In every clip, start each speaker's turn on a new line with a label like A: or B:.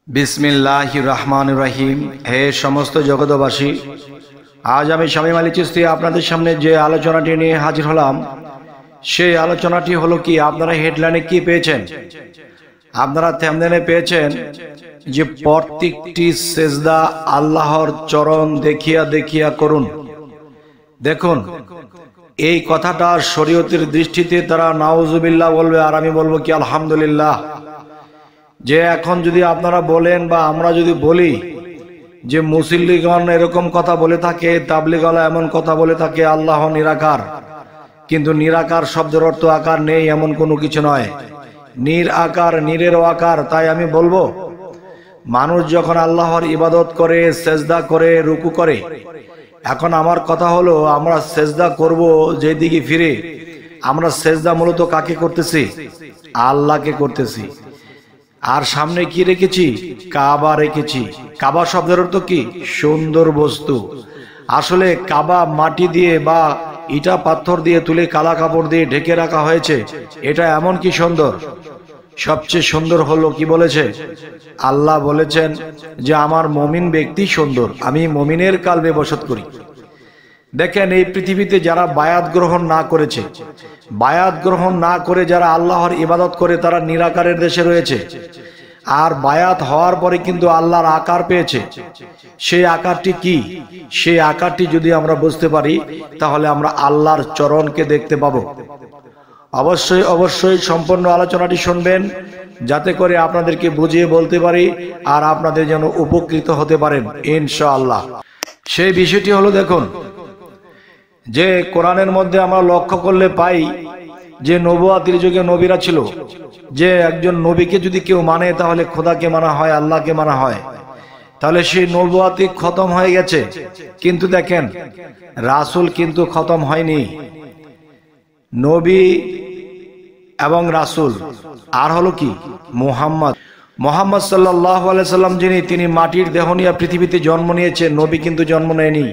A: বিসমিল্লাহির রহমানির রহিম। হে সমস্ত জগতবাসী, আজ আমি শামীম আলী চিশতি আপনাদের সামনে যে আলোচনাটি নিয়ে হাজির হলাম, সেই আলোচনাটি হলো কি, আপনারা হেডলাইনে কি পেয়েছেন? আপনারা থাম্বনেইলে পেয়েছেন যে প্রত্যেকটি সেজদা আল্লাহর চরণ দেখিয়া দেখিয়া করুন। দেখুন, এই কথাটা শরীয়তের দৃষ্টিতে তারা নাউজুবিল্লাহ বলবে, আর আমি বলবো কি আলহামদুলিল্লাহ। যে এখন যদি আপনারা বলেন বা আমরা যদি বলি যে মুসল্লিগণ এরকম কথা বলে থাকে, তাবলীগওয়ালা এমন কথা বলে থাকে, আল্লাহ নিরাকার, কিন্তু নিরাকার শব্দের অর্থ আকার নেই এমন কোনো কিছু নয়, নির আকার, নিরেরও আকার। তাই আমি বলবো, মানুষ যখন আল্লাহর ইবাদত করে, সেজদা করে, রুকু করে, এখন আমার কথা হলো আমরা সেজদা করব যেদিকে ফিরে, আমরা সেজদা মূলত কাকে করতেছি? আল্লাহকে করতেছি। আর সামনে কি রেখেছি? কাবা রেখেছি। কাবা শব্দের অর্থ কি? সুন্দর বস্তু। আসলে কাবা মাটি দিয়ে বা ইটা পাথর দিয়ে তুলে কালা কাপড় দিয়ে ঢেকে রাখা হয়েছে, এটা এমন কি সুন্দর? সবচেয়ে সুন্দর হলো কি বলেছে? আল্লাহ বলেছেন যে আমার মুমিন ব্যক্তি সুন্দর, আমি মুমিনের কালবে বসত করি। দেখেন, এই পৃথিবীতে যারা বায়াত গ্রহণ না করেছে, বায়াত গ্রহণ না করে যারা আল্লাহর ইবাদত করে, তারা নিরাকারের দেশে রয়েছে। আর বায়াত হওয়ার পরে কিন্তু আল্লাহর আকার পেয়েছে। সেই আকারটি কি? সেই আকারটি যদি আমরা বুঝতে পারি, তাহলে আমরা আল্লাহর চরণকে দেখতে পাবো। অবশ্যই অবশ্যই সম্পূর্ণ আলোচনাটি শুনবেন, যাতে করে আপনাদেরকে বুঝিয়ে বলতে পারি আর আপনাদের যেন উপকৃত হতে পারেন ইনশাআল্লাহ। সেই বিষয়টি হলো, দেখুন, যে কোরআনের মধ্যে আমরা লক্ষ্য করলে পাই যে নবুয়াতের যুগে নবীরা ছিল, যে একজন নবীকে যদি কেউ মানে তাহলে খোদাকে মানা হয়, আল্লাহকে মানা হয়। তাহলে সেই নবুয়াতি খতম হয়ে গেছে, কিন্তু দেখেন রাসূল কিন্তু খতম হয়নি। নবী এবং রাসূল আর হলো কি মুহাম্মদ সাল্লাল্লাহু আলাইহি সাল্লাম, যিনি তিনি মাটির দেহ নিয়ে পৃথিবীতে জন্ম নিয়েছেন। নবী কিন্তু জন্ম নেয়নি,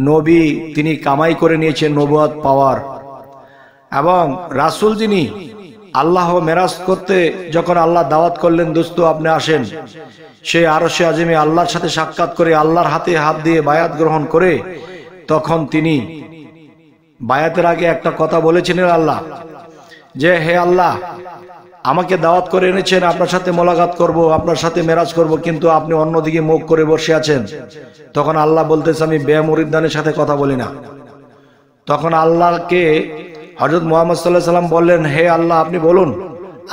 A: নবী তিনি কামাই করে নিয়েছেন নবুয়াত পাওয়ার। এবং রাসূল যিনি আল্লাহ মেরাজ করতে যখন আল্লাহ দাওয়াত করলেন, দোস্ত আপনি আসেন, সেই আরশে আজিমে আল্লাহর সাথে সাক্ষাৎ করে, আল্লাহর হাতে হাত দিয়ে বায়াত গ্রহণ করে, তখন তিনি বায়াতের আগে একটা কথা বলেছিলেন আল্লাহ, যে হে আল্লাহ, আমাকে দাওয়াত করে এনেছেন, আপনার সাথে মোলাকাত করব, আপনার সাথে মেরাজ করব, কিন্তু আপনি অন্যদিকে মুখ করে বসে আছেন। তখন আল্লাহ বলতেছে, আমি বেমুরিদানের সাথে কথা বলি না। তখন আল্লাহকে হযরত মুহাম্মদ সাল্লাল্লাহু আলাইহি সাল্লাম বললেন, হে আল্লাহ, আপনি বলুন,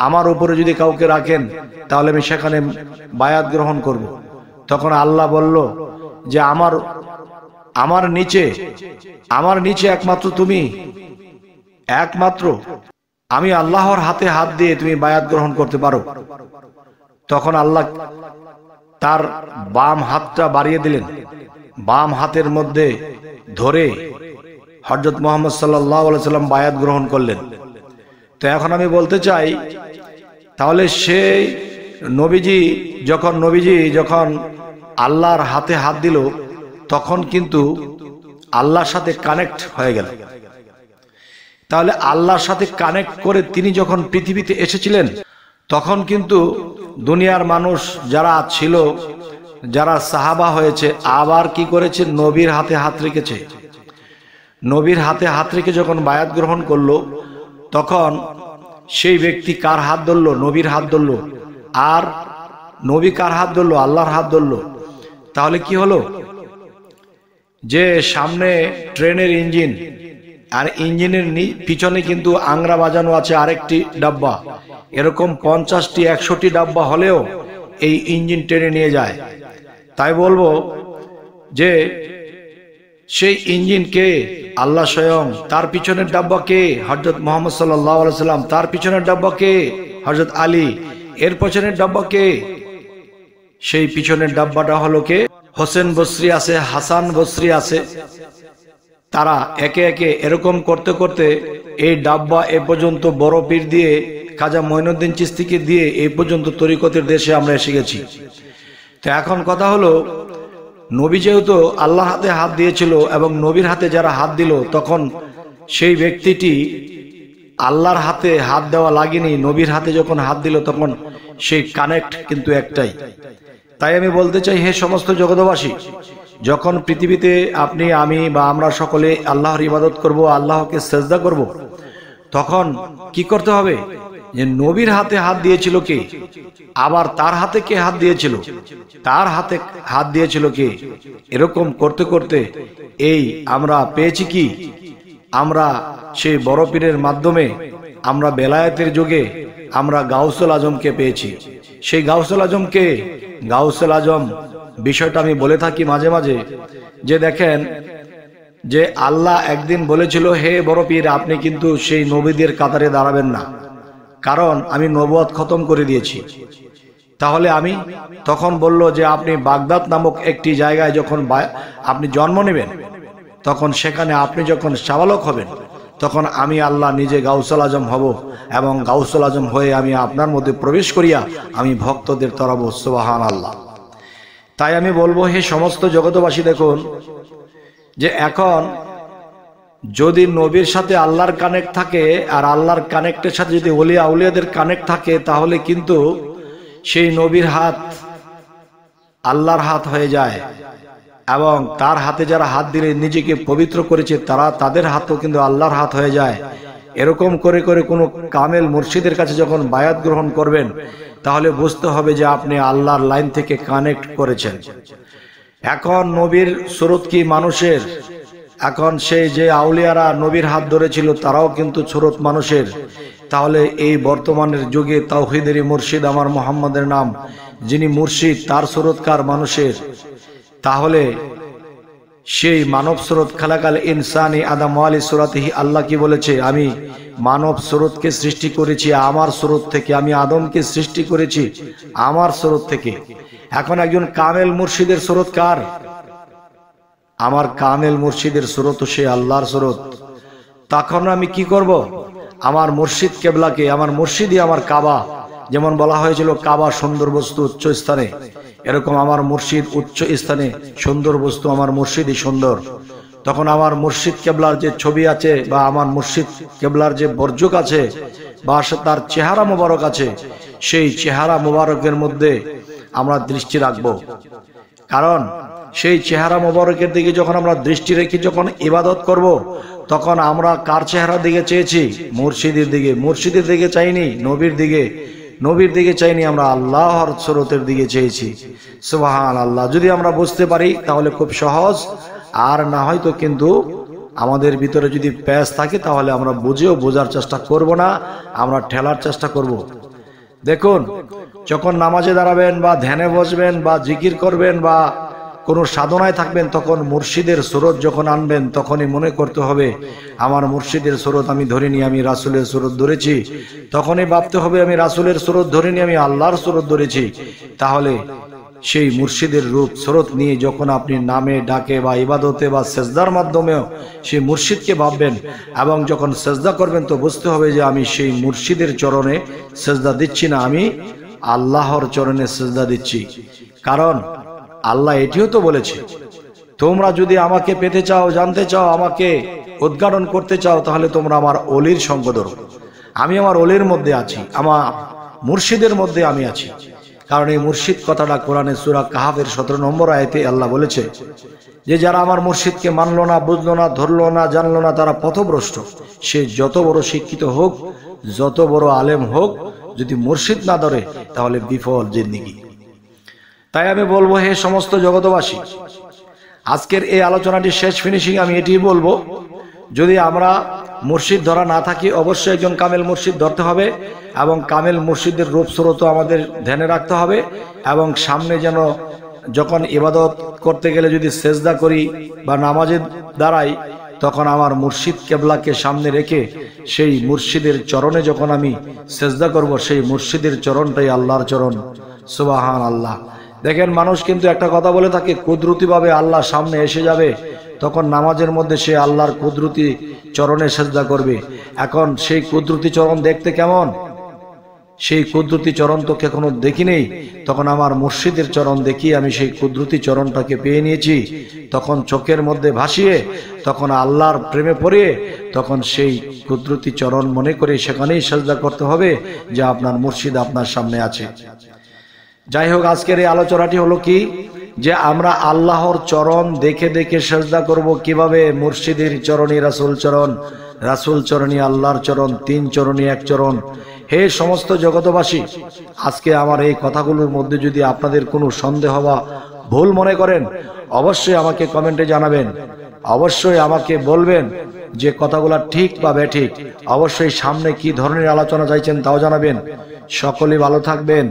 A: আমার উপরে যদি কাউকে রাখেন তাহলে আমি সেখানে বায়াত গ্রহণ করব। তখন আল্লাহ বলল যে আমার নিচে একমাত্র তুমি, একমাত্র আমি আল্লাহর হাতে হাত দিয়ে তুমি বায়াত গ্রহণ করতে পারো। তখন আল্লাহ তার বাম হাতটা বাড়িয়ে দিলেন, বাম হাতের মধ্যে ধরে হযরত মুহাম্মদ সাল্লাল্লাহু আলাইহি সাল্লাম বায়াত গ্রহণ করলেন। তো এখন আমি বলতে চাই, তাহলে সেই নবীজি যখন আল্লাহর হাতে হাত দিল, তখন কিন্তু আল্লাহর সাথে কানেক্ট হয়ে গেল। তাহলে আল্লাহর সাথে কানেক্ট করে তিনি যখন পৃথিবীতে এসেছিলেন, তখন কিন্তু দুনিয়ার মানুষ যারা ছিল, যারা সাহাবা হয়েছে, আবার কি করেছে? নবীর হাতে হাত রেখেছে। নবীর হাতে হাত রেখে যখন বায়াত গ্রহণ করলো, তখন সেই ব্যক্তি কার হাত ধরলো? নবীর হাত ধরলো। আর নবী কার হাত ধরলো? আল্লাহর হাত ধরলো। তাহলে কি হলো? যে সামনে ট্রেনের ইঞ্জিন, আর ইঞ্জিনের পিছনে কিন্তু আংরা বাজানো আছে আরেকটি ডাব্বা, এরকম 50টি 100টি ডাব্বা হলেও এই ইঞ্জিন টেনে নিয়ে যায়। তাই বলবো যে সেই ইঞ্জিন কে? আল্লাহ স্বয়ং। তার পিছনের ডাব্বা কে? হযরত মুহাম্মদ সাল্লাল্লাহু আলাইহি সাল্লাম। তার পিছনের ডাব্বা কে? হযরত আলী। এর পিছনের ডাব্বা কে? সেই পিছনের ডাব্বাটা হলো কে? হোসেন বসরি আছে, হাসান বসরি আছে। তারা একে একে এরকম করতে করতে এই ডাব্বা এ পর্যন্ত বড় পীর দিয়ে, খাজা মঈনুদ্দিন চিশতিকে দিয়ে এই পর্যন্ত তরিকতের দেশে আমরা এসে গেছি। তো এখন কথা হলো, নবী যেহেতু আল্লাহর হাতে হাত দিয়েছিল এবং নবীর হাতে যারা হাত দিল, তখন সেই ব্যক্তিটি আল্লাহর হাতে হাত দেওয়া লাগেনি, নবীর হাতে যখন হাত দিল তখন সেই কানেক্ট কিন্তু একটাই। তাই আমি বলতে চাই, হে সমস্ত জগৎবাসী, যখন পৃথিবীতে আপনি, আমি বা আমরা সকলে আল্লাহর ইবাদত করব, আল্লাহকে সেজদা করব, তখন কি করতে হবে? যে নবীর হাতে হাত দিয়েছিল কে, আবার তার হাতে কে হাত দিয়েছিল, তার হাতে হাত দিয়েছিল কে, এরকম করতে করতে এই আমরা পেয়েছি কি, আমরা সেই বড় পীরের মাধ্যমে আমরা বেলায়েতের যুগে আমরা গাউসুল আজমকে পেয়েছি। সেই গাউসুল আজমকে, গাউসুল আজম বিষয়টা আমি বলে থাকি মাঝে মাঝে, যে দেখেন যে আল্লাহ একদিন বলেছিল, হে বড় পীর, আপনি কিন্তু সেই নবীদের কাতারে দাঁড়াবেন না, কারণ আমি নবুয়ত খতম করে দিয়েছি। তাহলে আমি তখন বলল যে আপনি বাগদাদ নামক একটি জায়গায় যখন আপনি জন্ম নেবেন, তখন সেখানে আপনি যখন শাবালক হবেন, তখন আমি আল্লাহ নিজে গাউসুল আজম হব, এবং গাউসুল আজম হয়ে আমি আপনার মধ্যে প্রবেশ করিয়া আমি ভক্তদের তরাবো। সুবহানাল্লাহ। তাই আমি বলবো, হে সমস্ত জগৎবাসী, দেখুন যে এখন যদি নবীর সাথে আল্লাহর কানেক্ট থাকে, আর আল্লাহর কানেক্টের সাথে যদি ওলিয়া আউলিয়াদের কানেক্ট থাকে, তাহলে কিন্তু সেই নবীর হাত আল্লাহর হাত হয়ে যায়, এবং তার হাতে যারা হাত দিলে নিজেকে পবিত্র করেছে, তারা তাদের হাতও কিন্তু আল্লাহর হাত হয়ে যায়। এরকম করে করে কোনো কামেল মুর্শিদের কাছে যখন বায়াত গ্রহণ করবেন, তাহলে বুঝতে হবে যে আপনি আল্লাহর লাইন থেকে কানেক্ট করেছেন। এখন নবীর সুরত কি মানুষের, এখন সেই যে আউলিয়ারা নবীর হাত ধরেছিল তারাও কিন্তু সুরত মানুষের। তাহলে এই বর্তমানের যুগে তাওহীদেরই মুর্শিদ আমার মুহাম্মাদের নাম, যিনি মুর্শিদ, তার সুরতকার মানুষের। তাহলে সেই মানব সুরত খালাকাল ইনসানি আদম আলী সুরাতিহি, আল্লাহ কি বলেছে? আমি মানব সুরতকে সৃষ্টি করেছি আমার সুরত থেকে, আমি আদমকে সৃষ্টি করেছি আমার সুরত থেকে। এখন একজন কামেল মুর্শিদের সুরত কার? আমার কামেল মুর্শিদের সুরত সে আল্লাহর সুরত। তখন আমি কি করব? আমার মুর্শিদ কেবলাকে, আমার মুর্শিদই আমার কাবা, যেমন বলা হয়েছিল কাবা সুন্দর বস্তু উচ্চ স্থানে, এরকম আমার মুর্শিদ উচ্চ স্থানে সুন্দর বস্তু, আমার মুর্শিদই সুন্দর। তখন আমার মুর্শিদ কেবলার যে ছবি আছে, বা আমার মুর্শিদ কেবলার যে বর্জক আছে, বা তার চেহারা মোবারক আছে, সেই চেহারা মোবারকের মধ্যে আমরা দৃষ্টি রাখব। কারণ সেই চেহারা মোবারকের দিকে যখন আমরা দৃষ্টি রেখে যখন ইবাদত করব, তখন আমরা কার চেহারার দিকে চেয়েছি? মুর্শিদের দিকে। মুর্শিদের দিকে চাইনি নবীর দিকে, নবীর দিকে চাইনি, আমরা আল্লাহর সুরতের দিকে চেয়েছি। সুবহানাল্লাহ। যদি আমরা বুঝতে পারি তাহলে খুব সহজ, আর না হয়তো কিন্তু আমাদের ভিতরে যদি প্যাঁচ থাকে তাহলে আমরা বুঝেও বোঝার চেষ্টা করব না, আমরা ঠেলার চেষ্টা করব। দেখুন, যখন নামাজে দাঁড়াবেন বা ধ্যানে বসবেন বা জিকির করবেন বা কোনো সাধনায় থাকবেন, তখন মুর্শিদের সুরত যখন আনবেন, তখনই মনে করতে হবে আমার মুর্শিদের সুরত আমি ধরিনি, আমি রাসূলের সুরত ধরেছি। তখনই ভাবতে হবে আমি রাসূলের সুরত ধরিনি, আমি আল্লাহর সুরত ধরেছি। তাহলে সেই মুর্শিদের রূপ সুরত নিয়ে যখন আপনি নামে ডাকে বা ইবাদতে বা সেজদার মাধ্যমেও সেই মুর্শিদকে ভাববেন, এবং যখন সেজদা করবেন তো বুঝতে হবে যে আমি সেই মুর্শিদের চরণে সেজদা দিচ্ছি না, আমি আল্লাহর চরণে সেজদা দিচ্ছি। কারণ আল্লাহ এটিও তো বলেছে, তোমরা যদি আমাকে পেতে চাও, জানতে চাও, আমাকে উদ্ঘাটন করতে চাও, তাহলে তোমরা আমার অলির সঙ্গ ধরো। আমি আমার অলির মধ্যে আছি, আমার মুর্শিদের মধ্যে আমি আছি। কারণ এই মুর্শিদ কথাটা কোরআনে সূরা কাহাফের 17 নম্বর আয়াতে আল্লাহ বলেছে যে যারা আমার মুর্শিদকে মানলো না, বুঝলো না, ধরলো না, জানলো না, তারা পথভ্রষ্ট। সে যত বড় শিক্ষিত হোক, যত বড় আলেম হোক, যদি মুর্শিদ না ধরে তাহলে বিফল জিন্দেগি। তাই আমি বলবো, হে সমস্ত জগৎবাসী, আজকের এই আলোচনাটি শেষ ফিনিশিং আমি এটি বলবো, যদি আমরা মুর্শিদ ধরা না থাকি, অবশ্যই একজন কামেল মুর্শিদ ধরতে হবে, এবং কামেল মুর্শিদের রূপ স্রোত আমাদের ধ্যানে রাখতে হবে। এবং সামনে যেন যখন ইবাদত করতে গেলে যদি সেজদা করি বা নামাজে দাঁড়াই, তখন আমার মুর্শিদ কেবলাকে সামনে রেখে সেই মুর্শিদের চরণে যখন আমি সেজদা করব, সেই মুর্শিদের চরণটাই আল্লাহর চরণ। সুবহানাল্লাহ। দেখেন, মানুষ কিন্তু একটা কথা বলে থাকে, কুদরতিভাবে আল্লাহ সামনে এসে যাবে, তখন নামাজের মধ্যে সে আল্লাহর কুদরতি চরণে সেজদা করবে। এখন সেই কুদরতি চরণ দেখতে কেমন? সেই কুদরতি চরণ তো কখনো দেখি নেই। তখন আমার মুর্শিদের চরণ দেখি আমি সেই কুদরতি চরণটাকে পেয়ে নিয়েছি, তখন চোখের মধ্যে ভাসিয়ে, তখন আল্লাহর প্রেমে পড়ে, তখন সেই কুদরতি চরণ মনে করে সেখানেই সেজদা করতে হবে যে আপনার মুর্শিদ আপনার সামনে আছে। যাই হোক, আজকের এই আলোচনাটি হলো কি, যে আমরা আল্লাহর চরণ দেখে দেখে সেজদা করব কিভাবে? মুর্শিদের চরণই রাসূল চরণ, রাসূল চরণই আল্লাহর চরণ, তিন চরণই এক চরণ। হে সমস্ত জগতবাসী, আজকে আমার এই কথাগুলোর মধ্যে যদি আপনাদের কোনো সন্দেহ বা ভুল মনে করেন, অবশ্যই আমাকে কমেন্টে জানাবেন, অবশ্যই আমাকে বলবেন যে কথাগুলো ঠিক বা বেঠিক। অবশ্যই সামনে কি ধরনের আলোচনা চাইছেন তাও জানাবেন। সকলেই ভালো থাকবেন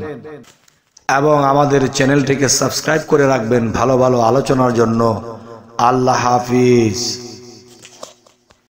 A: এবং আমাদের চ্যানেলটিকে সাবস্ক্রাইব করে রাখবেন ভালো ভালো আলোচনার জন্য। আল্লাহ হাফিজ।